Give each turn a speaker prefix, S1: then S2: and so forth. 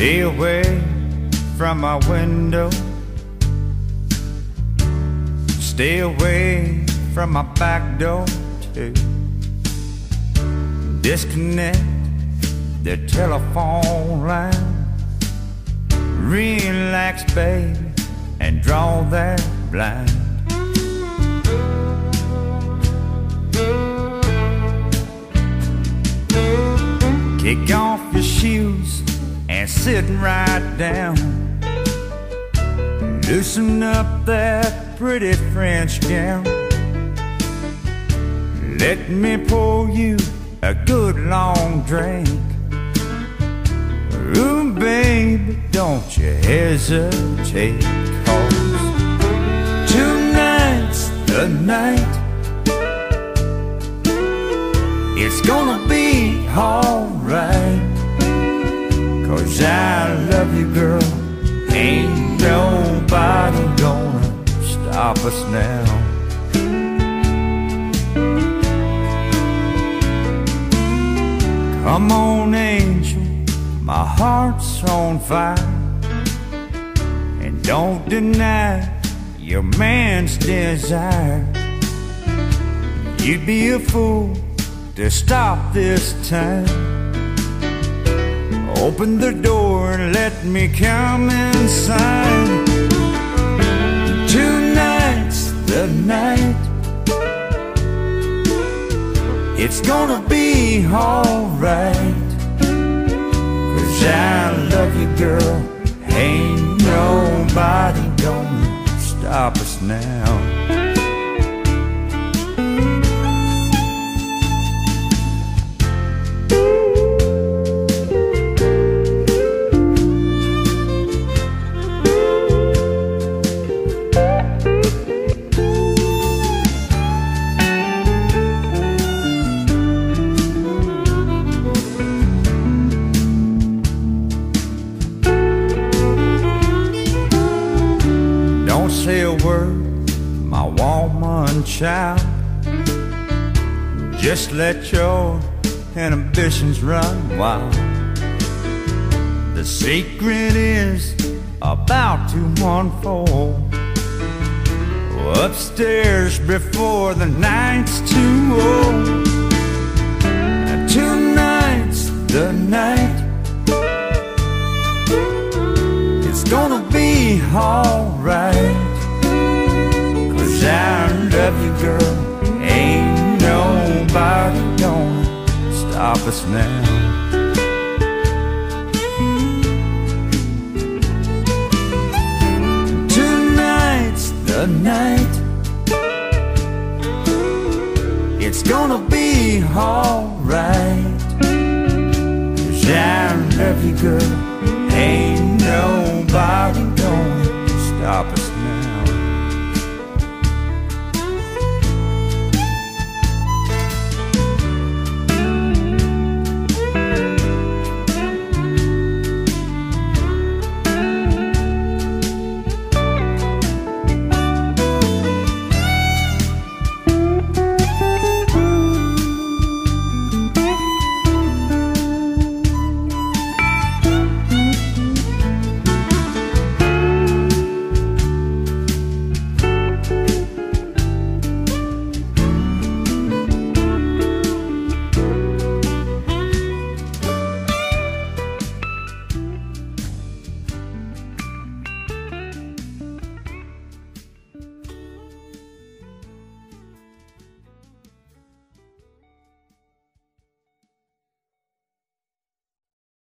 S1: Stay away from my window. Stay away from my back door too. Disconnect the telephone line. Relax, baby, and draw that blind. Kick off your shoes and sit right down. Loosen up that pretty French gown. Let me pour you a good long drink. Ooh, baby, don't you hesitate, 'cause tonight's the night. It's gonna be alright, 'cause I love you, girl. Ain't nobody gonna stop us now. Come on, angel, my heart's on fire. And don't deny your man's desire. You'd be a fool to stop this time. Open the door and let me come inside. Tonight's the night. It's gonna be alright, 'cause I love you, girl. Ain't nobody gonna stop us now. Don't say a word, my woman child. Just let your inhibitions run wild. The secret is about to unfold upstairs before the night's too old. Tonight's the night. It's gonna be alright, 'cause I love you, girl. Ain't nobody gonna stop us now. Tonight's the night. It's gonna be alright, 'cause I love you, girl.